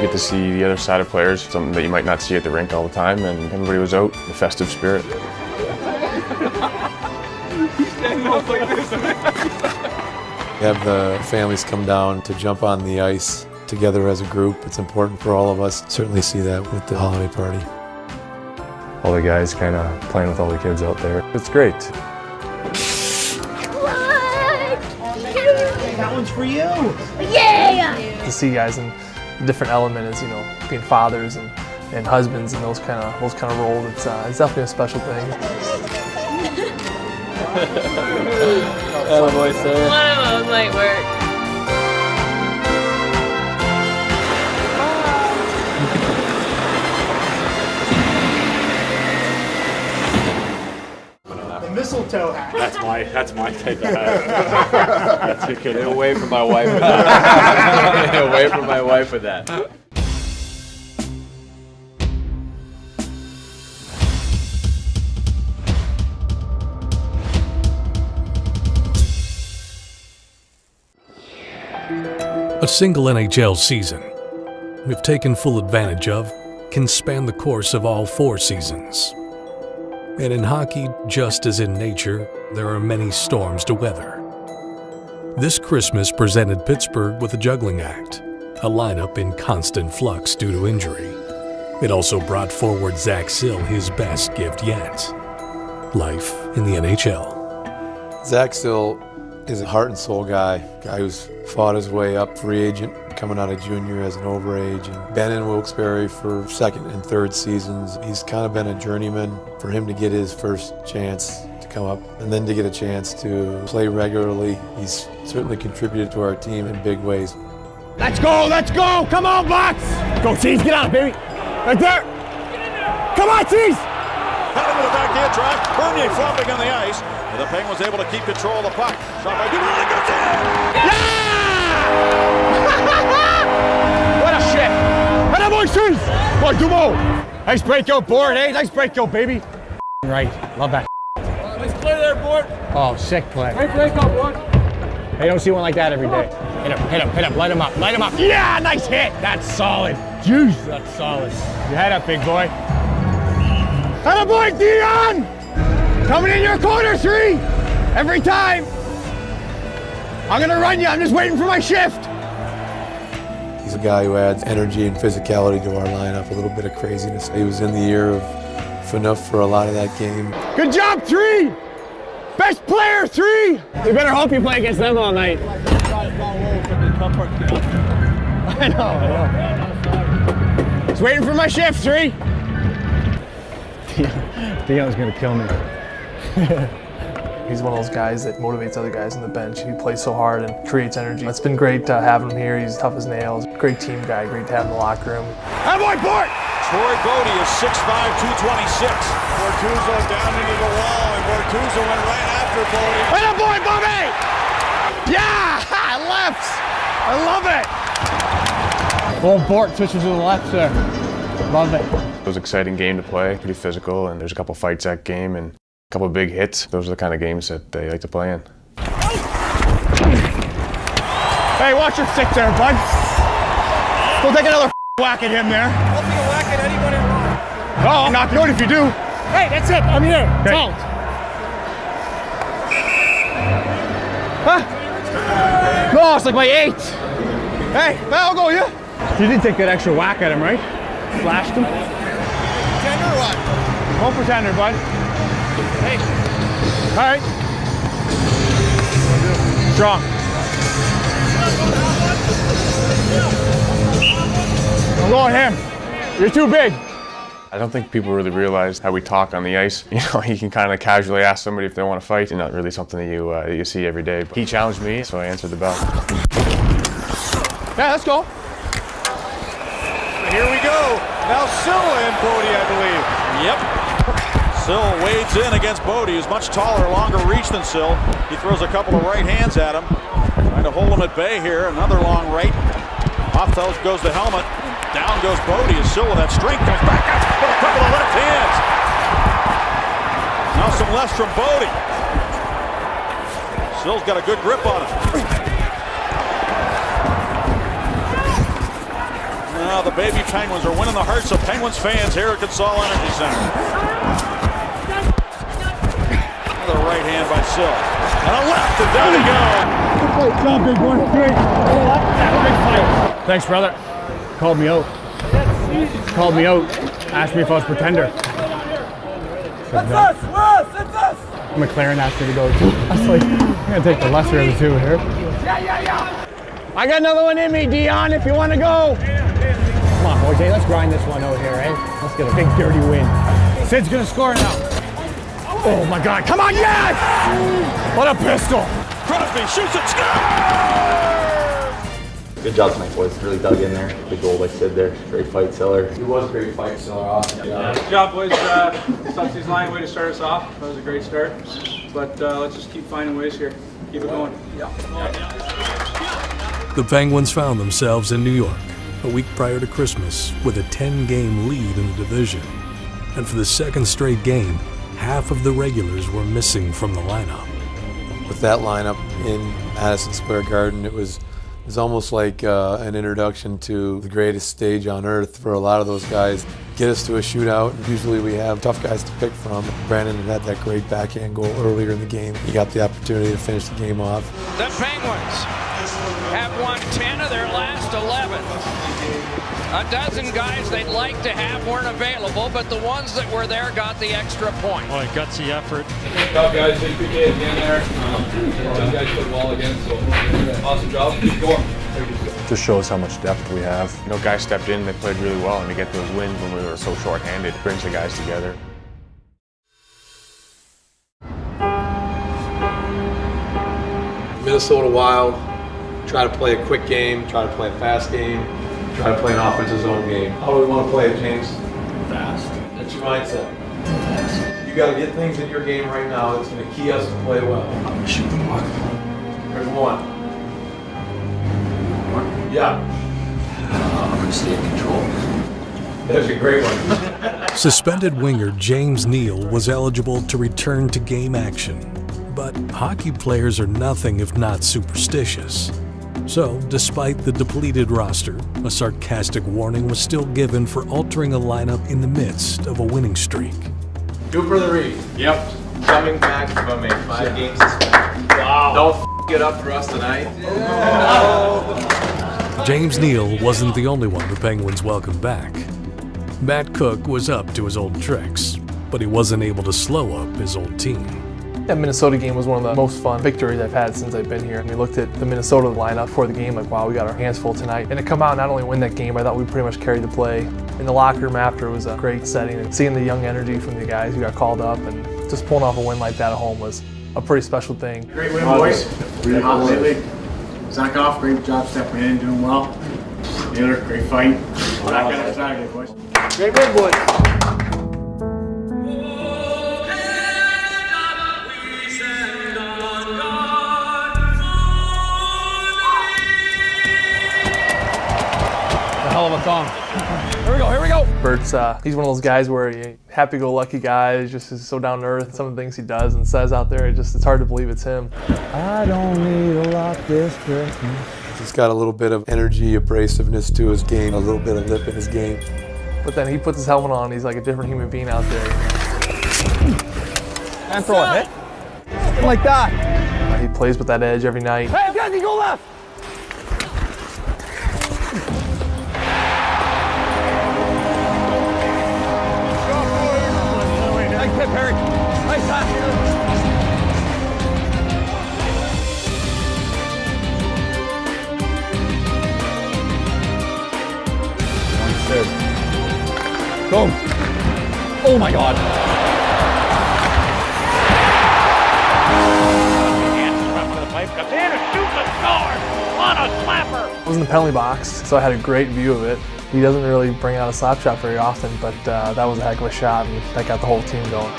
get to see the other side of players, something that you might not see at the rink all the time, and everybody was out, the festive spirit. Have the families come down to jump on the ice together as a group. It's important for all of us. Certainly see that with the holiday party. All the guys kind of playing with all the kids out there. It's great. That one's for you. Yeah! To see guys in a different element as, you know, being fathers and husbands and those kind of roles, it's definitely a special thing. Oh boy, sir. One of those might work. The mistletoe hat. That's my take on that. That's too good. Get away from my wife with that. Get away from my wife with that. A single NHL season, if taken full advantage of, can span the course of all 4 seasons. And in hockey, just as in nature, there are many storms to weather. This Christmas presented Pittsburgh with a juggling act, a lineup in constant flux due to injury. It also brought forward Sill his best gift yet: life in the NHL. Sill is a heart and soul guy who's fought his way up, free agent, coming out of junior as an overage, and been in Wilkes-Barre for 2nd and 3rd seasons. He's kind of been a journeyman. For him to get his first chance to come up and then to get a chance to play regularly, he's certainly contributed to our team in big ways. Let's go, let's go! Come on, Box! Go, Tees, get out, baby! Right there! Come on, Tees! Heading with a backhand drive, Bernier flopping on the ice, and the Penguins able to keep control of the puck. Shot by Dumoulin, goes in! Yeah! What a shit! Hey, boy, Tees! Boy, Dumo! Nice breakout, Bort, hey? Nice breakout, baby! Right, love that. Nice play there, Bort. Oh, sick play. Great breakout, Bort. Hey, you don't see one like that every day. Hit him, light him up. Yeah, nice hit! That's solid. Juice, that's solid. Your head up, big boy. Atta boy, Dion! Coming in your corner, 3! Every time! I'm gonna run you, I'm just waiting for my shift! He's a guy who adds energy and physicality to our lineup, a little bit of craziness. He was in the ear of Phaneuf for a lot of that game. Good job, 3! Best player, 3! You better hope you play against them all night. I know. Just waiting for my shift, 3! Dion's gonna kill me. He's one of those guys that motivates other guys on the bench. He plays so hard and creates energy. It's been great having him here. He's tough as nails. Great team guy, great to have in the locker room. Hey, boy, Bort! Troy Bodie is 6'5", 226. Bortuzzo down into the wall, and Bortuzzo went right after Bodie. Hey, boy, Bobby! Yeah! Left! I love it! Oh, Bort switches to the left there. Love it. It was an exciting game to play, pretty physical, and there's a couple fights that game and a couple big hits. Those are the kind of games that they like to play in. Hey, watch your stick there, bud. Go take another whack at him there. I'll be a whack at anybody wrong. Oh, knock you out if you do. Hey, that's it. I'm here. Okay. Out. Huh? No, it's like my 8. Hey, I'll go, yeah. You did take that extra whack at him, right? Flashed him. Pretender or what? Home pretender, bud. Hey. All right. Strong. I'm going him. You're too big. I don't think people really realize how we talk on the ice. You know, you can kind of casually ask somebody if they want to fight. It's not really something that you see every day. But he challenged me, so I answered the bell. Yeah, let's go. Here we go. Now Sill and Bodie, I believe. Yep. Sill wades in against Bodie, who's much taller, longer reach than Sill. He throws a couple of right hands at him. Trying to hold him at bay here. Another long right. Off goes the helmet. Down goes Bodie as Sill with that strength comes back up with a couple of left hands. Now some lefts from Bodie. Sill's got a good grip on him. now. The baby Penguins are winning the hearts of Penguins fans here at Sill Energy Center. Another right hand by Sill. And a left, and down he goes. Good job, big boy. Great. Big fight. Thanks, brother. Called me out. Called me out. Asked me if I was pretender. That's us, Russ. That's us. McLaren asked me to go too. I was like, I'm gonna take the lesser of the two here. Yeah. I got another one in me, Dion, if you want to go. Come on, boys. Hey, let's grind this one out here, eh? Let's get a big, dirty win. Sid's gonna score now. Oh my God! Come on, yes! What a pistol! Crosby shoots it. Scores! Good job tonight, boys. Really dug in there. Big goal, like Sid there. Great fight, Siller. It was a great fight, Siller. Awesome. Good job, boys. Subsidies line, way to start us off. That was a great start. But let's just keep finding ways here. Keep it going. The Penguins found themselves in New York a week prior to Christmas with a 10-game lead in the division. And for the second straight game, half of the regulars were missing from the lineup. With that lineup in Madison Square Garden, it was almost like an introduction to the greatest stage on earth for a lot of those guys. Get us to a shootout. Usually we have tough guys to pick from. Brandon had that great backhand goal earlier in the game. He got the opportunity to finish the game off. The Penguins have won 10 of their last 11. A dozen guys they'd like to have weren't available, but the ones that were there got the extra point. Boy, gutsy effort. Good job, guys. Big PK again there. You guys played well again, so awesome job. Keep going. Just shows how much depth we have. You know, guys stepped in, they played really well, and to get those wins when we were so short-handed brings the guys together. Minnesota Wild, try to play a quick game, try to play a fast game, try to play an offensive zone game. How do we want to play it, James? Fast. That's your mindset. You got to get things in your game right now that's going to key us to play well. I'm going to shoot the puck. There's one. Yeah. I'm going to stay in control. That's a great one. Suspended winger James Neal was eligible to return to game action, but hockey players are nothing if not superstitious. So, despite the depleted roster, a sarcastic warning was still given for altering a lineup in the midst of a winning streak. Go for the read. Yep. Coming back from a 5-game suspension. Wow. Don't it up for us tonight. James Neal wasn't the only one the Penguins welcomed back. Matt Cook was up to his old tricks, but he wasn't able to slow up his old team. That Minnesota game was one of the most fun victories I've had since I've been here. And we looked at the Minnesota lineup before the game like, wow, we got our hands full tonight. And to come out and not only win that game, I thought we pretty much carried the play. In the locker room after, it was a great setting. And seeing the young energy from the guys who got called up and just pulling off a win like that at home was a pretty special thing. Great win, boys. Really hot lately. Zakov, great job stepping in, doing well. Taylor, great fight. Back on Saturday, boys. Great win, boys. Hell of a song. Here we go. Bert's, he's one of those guys where he happy-go-lucky guy, he's just is so down to earth. Some of the things he does and says out there, it's hard to believe it's him. I don't need a lot this Christmas. He's got a little bit of energy, abrasiveness to his game, a little bit of lip in his game. But then he puts his helmet on, he's like a different human being out there. And throw a hit. Like that. He plays with that edge every night. Hey, guys, you go left. Nice hit, Perry. Nice pass. Boom. Oh my God. Comes in and shoots a score on a slapper. I was in the penalty box, so I had a great view of it. He doesn't really bring out a slap shot very often, but that was a heck of a shot, and that got the whole team going.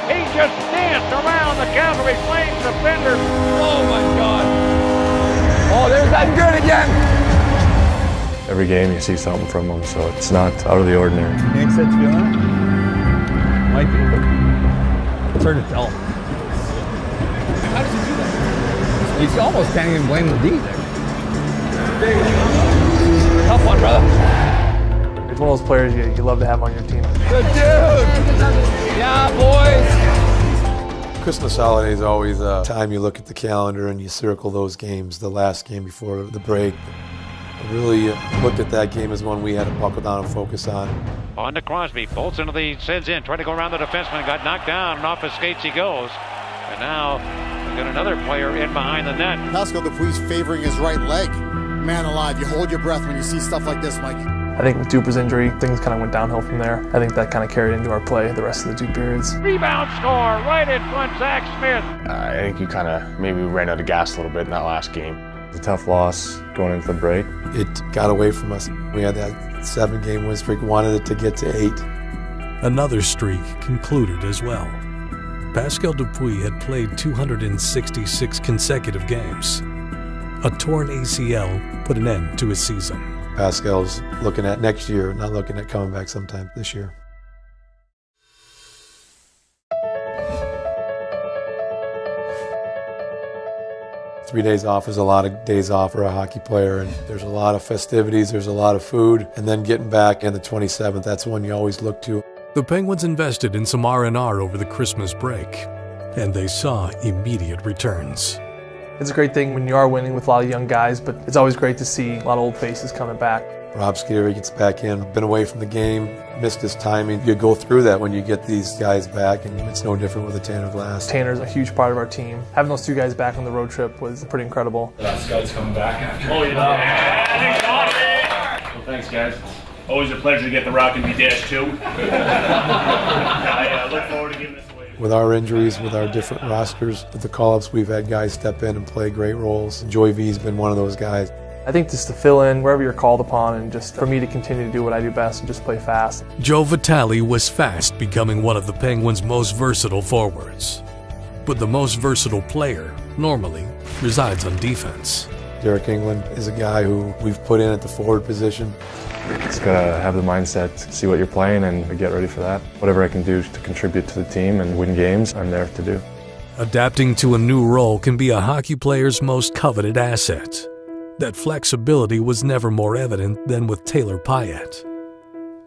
He just danced around the Calgary Flames defender. Oh my God. Oh, there's that good again. Every game you see something from him, so it's not out of the ordinary. You think Sid's feeling it? Might be, but it's hard to tell. How does he do that? You almost can't even blame the D there. Tough one, brother. He's one of those players you love to have on your team. Good dude! Yeah, boys! Christmas holiday is always a time you look at the calendar and you circle those games, the last game before the break. I really looked at that game as one we had to buckle down and focus on. On to Crosby, bolts into the sends in, trying to go around the defenseman, got knocked down, and off his skates he goes. And now we've got another player in behind the net. Pascal Dupuis favoring his right leg. Man alive, you hold your breath when you see stuff like this, Mike. I think with Duper's injury, things kind of went downhill from there. I think that kind of carried into our play the rest of the 2 periods. Rebound score, right in front, Zach Smith. I think you kind of maybe ran out of gas a little bit in that last game. It was a tough loss going into the break. It got away from us. We had that 7-game win streak, wanted it to get to 8. Another streak concluded as well. Pascal Dupuis had played 266 consecutive games. A torn ACL put an end to his season. Pascal's looking at next year, not looking at coming back sometime this year. Three days off is a lot of days off for a hockey player, and there's a lot of festivities, there's a lot of food, and then getting back on the 27th, that's one you always look to. The Penguins invested in some R&R over the Christmas break, and they saw immediate returns. It's a great thing when you are winning with a lot of young guys, but it's always great to see a lot of old faces coming back. Rob Skeeter gets back in, been away from the game, missed his timing. You go through that when you get these guys back, and it's no different with a Tanner Glass. Tanner's a huge part of our team. Having those 2 guys back on the road trip was pretty incredible. Last guy's coming back after. Oh, yeah. Well, thanks, guys. Always a pleasure to get the Rock and B-Dash too. I look forward to giving this away. With our injuries, with our different rosters, with the call-ups, we've had guys step in and play great roles. Joey V's been one of those guys. I think just to fill in wherever you're called upon and just for me to continue to do what I do best and just play fast. Joe Vitale was fast becoming one of the Penguins' most versatile forwards. But the most versatile player normally resides on defense. Derek England is a guy who we've put in at the forward position. Just gotta have the mindset, see what you're playing and get ready for that. Whatever I can do to contribute to the team and win games, I'm there to do. Adapting to a new role can be a hockey player's most coveted asset. That flexibility was never more evident than with Taylor Pyatt.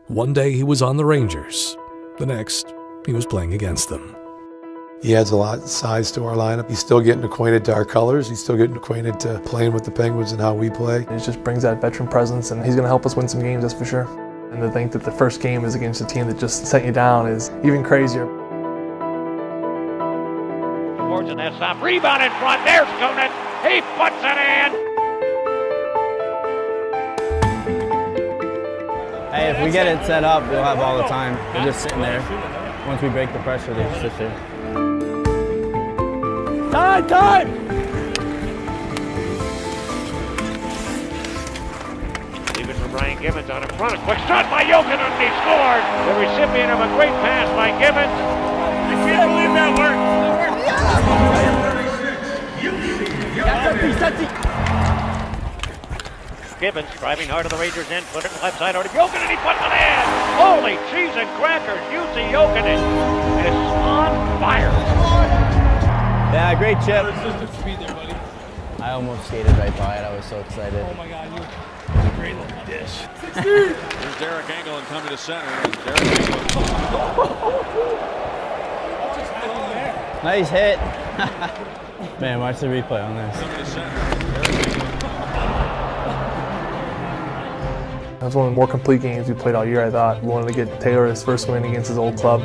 One day he was on the Rangers, the next he was playing against them. He adds a lot of size to our lineup. He's still getting acquainted to our colors. He's still getting acquainted to playing with the Penguins and how we play. It just brings that veteran presence, and he's going to help us win some games, that's for sure. And to think that the first game is against a team that just sent you down is even crazier. Towards the net stop, rebound in front, there's Koenig, he puts it in! Hey, if we get it set up, we'll have all the time. They're just sitting there. Once we break the pressure, they just sit there. Time! Even from Ryan Gibbons on in front, a quick shot by Jokinen, and he scored! The recipient of a great pass by Gibbons. I can't believe that worked. Gibbons driving hard to the Rangers' end, put it left side over to Jokinen, and he puts it in! Holy cheese and crackers, Jussi Jokinen is on fire! Yeah, great chip. I almost skated right by it, I was so excited. Oh my God, you great little dish. Here's Derek Engelland coming to center. Nice hit. Man, watch the replay on this. That was one of the more complete games we played all year, I thought. We wanted to get Taylor his first win against his old club.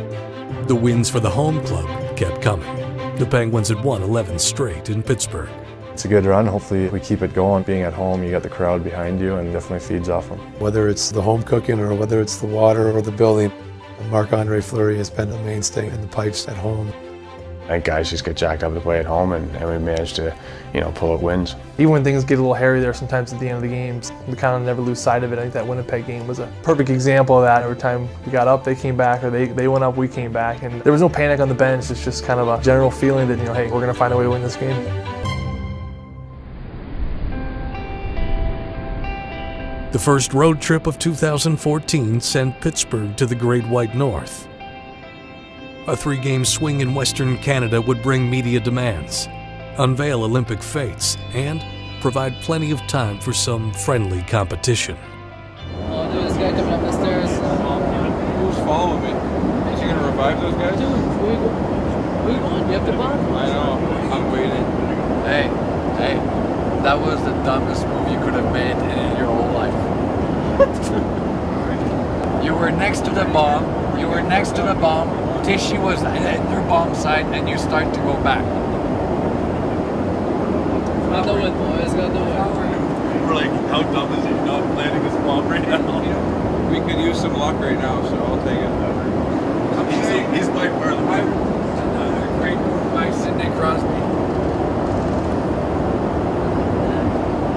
The wins for the home club kept coming. The Penguins had won 11 straight in Pittsburgh. It's a good run. Hopefully we keep it going. Being at home, you got the crowd behind you and definitely feeds off them. Whether it's the home cooking or whether it's the water or the building, Marc-Andre Fleury has been the mainstay in the pipes at home. I think guys just get jacked up to play at home, and we managed to, pull out wins. Even when things get a little hairy there sometimes at the end of the games, we kind of never lose sight of it. I think that Winnipeg game was a perfect example of that. Every time we got up, they came back, or they went up, we came back. And there was no panic on the bench. It's just kind of a general feeling that, hey, we're going to find a way to win this game. The first road trip of 2014 sent Pittsburgh to the Great White North. A 3-game swing in Western Canada would bring media demands, unveil Olympic fates, and provide plenty of time for some friendly competition. Oh, dude, this guy coming up the stairs. following me. Aren't you gonna revive those guys? Dude, where you going? You have to bomb? I know. I'm waiting. Hey, that was the dumbest move you could have made in your whole life. You were next to the bomb. You were next to the bomb. Tishy was at your bomb site, and you start to go back. Got the win, boys. Got the win. We're like, how dumb is he not planting this bomb right now? We could use some luck right now, so I'll take it. He's by far the right. Another great move by Sidney Crosby.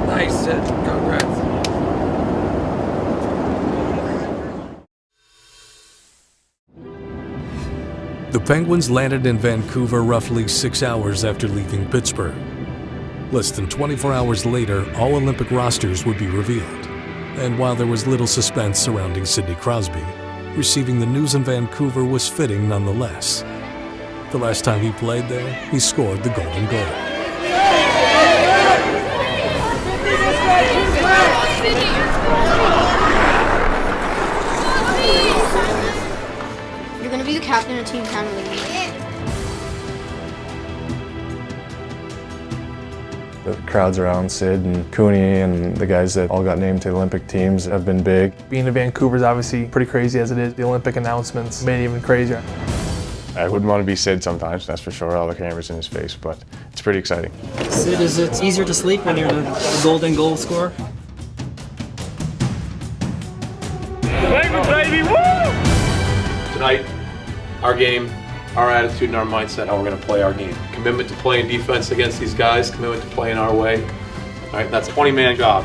Nice set. Congrats. The Penguins landed in Vancouver roughly 6 hours after leaving Pittsburgh. Less than 24 hours later, all Olympic rosters would be revealed. And while there was little suspense surrounding Sidney Crosby, receiving the news in Vancouver was fitting nonetheless. The last time he played there, he scored the golden goal. You're going to be the captain of Team Canada League. The crowds around Sid and Cooney and the guys that all got named to the Olympic teams have been big. Being in Vancouver is obviously pretty crazy as it is. The Olympic announcements made it even crazier. I wouldn't want to be Sid sometimes, that's for sure, all the cameras in his face, but it's pretty exciting. Sid, is it easier to sleep when you're the golden goal scorer? Baby, woo! Tonight, our game, our attitude and our mindset, how we're going to play our game. Commitment to playing defense against these guys, commitment to playing our way. All right, that's a 20-man job.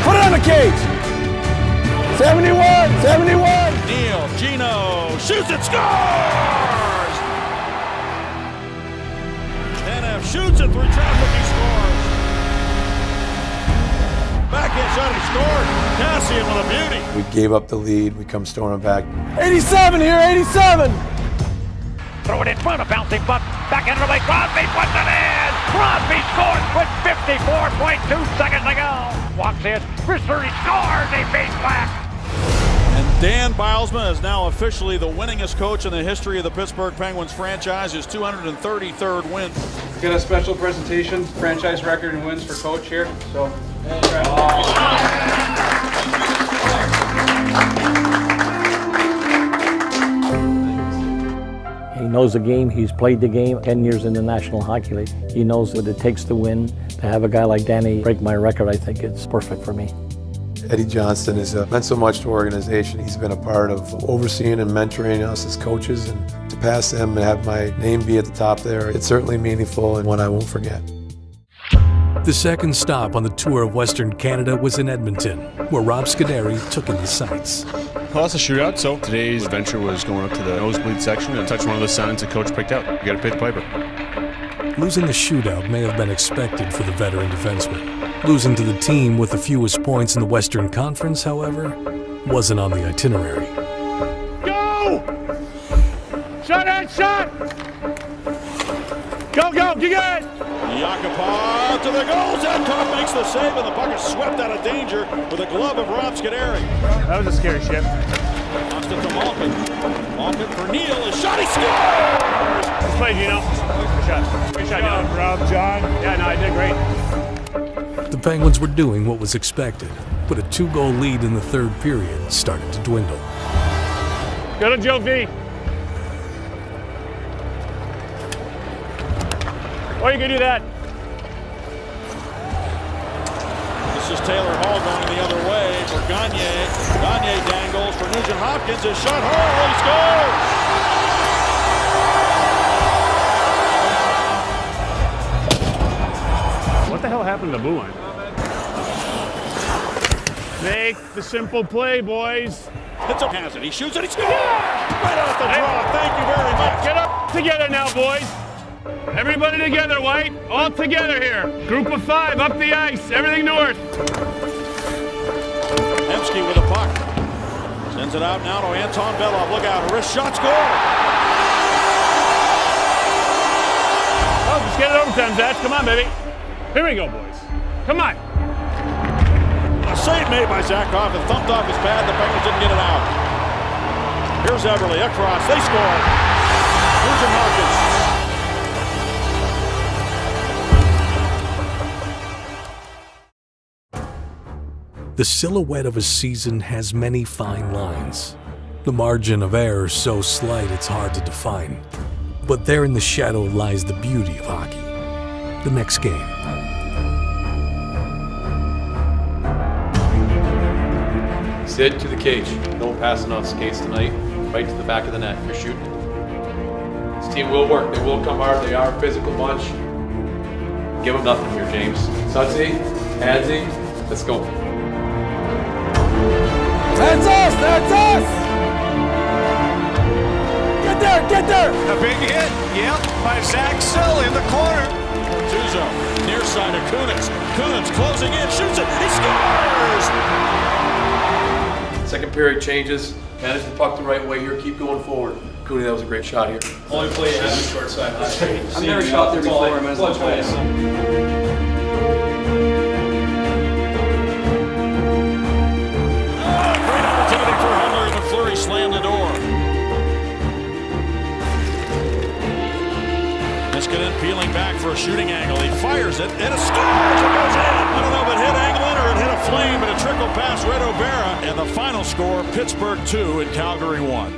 Put it on the cage! 71! 71! Neal, Gino, shoots it, scores! NF shoots it through traffic, he scores. Backhand shot, he scored. Cassian with a beauty. We gave up the lead, we come storming back. 87 here, 87! Throw it in front, a bouncing buck, back into the way, Crosby puts it in! Crosby scores with 54.2 seconds to go! Walks in, Brister, he scores, he beats Black! And Dan Bilesman is now officially the winningest coach in the history of the Pittsburgh Penguins franchise, his 233rd win. Got a special presentation, franchise record and wins for coach here. So, He knows the game, he's played the game 10 years in the National Hockey League. He knows what it takes to win. To have a guy like Danny break my record, I think it's perfect for me. Eddie Johnston has meant so much to our organization. He's been a part of overseeing and mentoring us as coaches, and to pass him and have my name be at the top there, it's certainly meaningful and one I won't forget. The second stop on the tour of Western Canada was in Edmonton, where Rob Scuderi took in the sights. Well, that's a shootout, so today's adventure was going up to the nosebleed section and touch one of the signs the coach picked out. You gotta pay the piper. Losing the shootout may have been expected for the veteran defenseman. Losing to the team with the fewest points in the Western Conference, however, wasn't on the itinerary. Go! Shot and shot! Go, get it! Yakupov to the goal. Zemkov makes the save, and the puck is swept out of danger with a glove of Rob Scuderi. That was a scary shift. Knocks it to Malkin. Malkin for Neal. His shot, he scores! Let's play, Gino. Good shot. Good shot, Gino. Rob, John. Yeah, no, I did great. The Penguins were doing what was expected, but a 2-goal lead in the third period started to dwindle. Go to Joe V. Or you can do that. This is Taylor Hall going the other way for Gagne. Gagne dangles for Nugent Hopkins. His shot, Hall, he scores! What the hell happened to the blue line? Make the simple play, boys. It's a pass, and he shoots it, he scores! Right off the draw, thank you very much. Get up together now, boys. Everybody together, White. All together here. Group of 5, up the ice. Everything north. Hemsky with a puck. Sends it out now to Anton Belov. Look out, a wrist shot, score! Oh, just get it overtime, Zach. Come on, baby. Here we go, boys. Come on. save made by Zakhoff and thumped off his pad. The Penguins didn't get it out. Here's Everly across. They score. Nugent Hopkins. The silhouette of a season has many fine lines. The margin of error so slight it's hard to define. But there in the shadow lies the beauty of hockey. The next game. Sid to the cage. No passing off skates tonight. Right to the back of the net. You're shooting. This team will work. They will come hard. They are a physical bunch. Give them nothing here, James. Sudsy, Hadsy, let's go. That's us! That's us! Get there! Get there! A big hit, yep, by Zach Sill in the corner. Bortuzzo, near side of Kunitz. Kunitz closing in, shoots it, he scores! Second period changes. Manage the puck the right way here. Keep going forward. Cooney, that was a great shot here. Only play you had the short side. I've never shot there before. I might as well try it. Slam the door. Niskanen peeling back for a shooting angle. He fires it and it scores. It goes in. I don't know if it hit Anglin or it hit a flame, but a trickle past Red O'Bara. And the final score: Pittsburgh 2 and Calgary 1.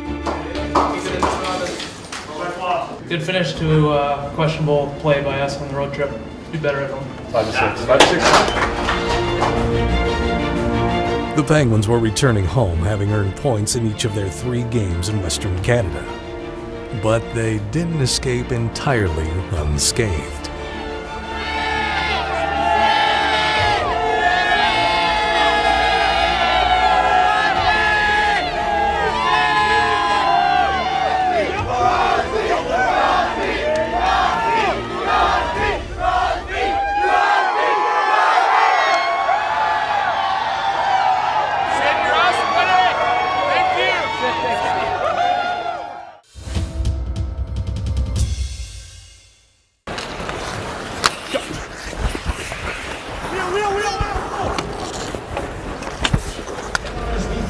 Good finish to a questionable play by us on the road trip. Be better at home. 5-6. 5-6. The Penguins were returning home, having earned points in each of their 3 games in Western Canada. But they didn't escape entirely unscathed.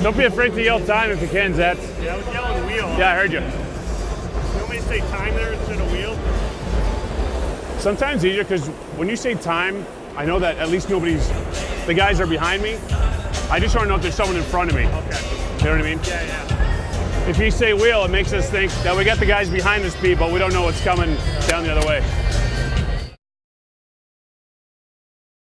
Don't be afraid to yell time if you can, Zach. Yeah, I was yelling wheel. Yeah, I heard you. You want me to say time there instead of wheel? Sometimes easier because when you say time, I know that at least the guys are behind me. I just want to know if there's someone in front of me. Okay. You know what I mean? Yeah, yeah. If you say wheel, it makes us think that we got the guys behind the speed, but we don't know what's coming down the other way.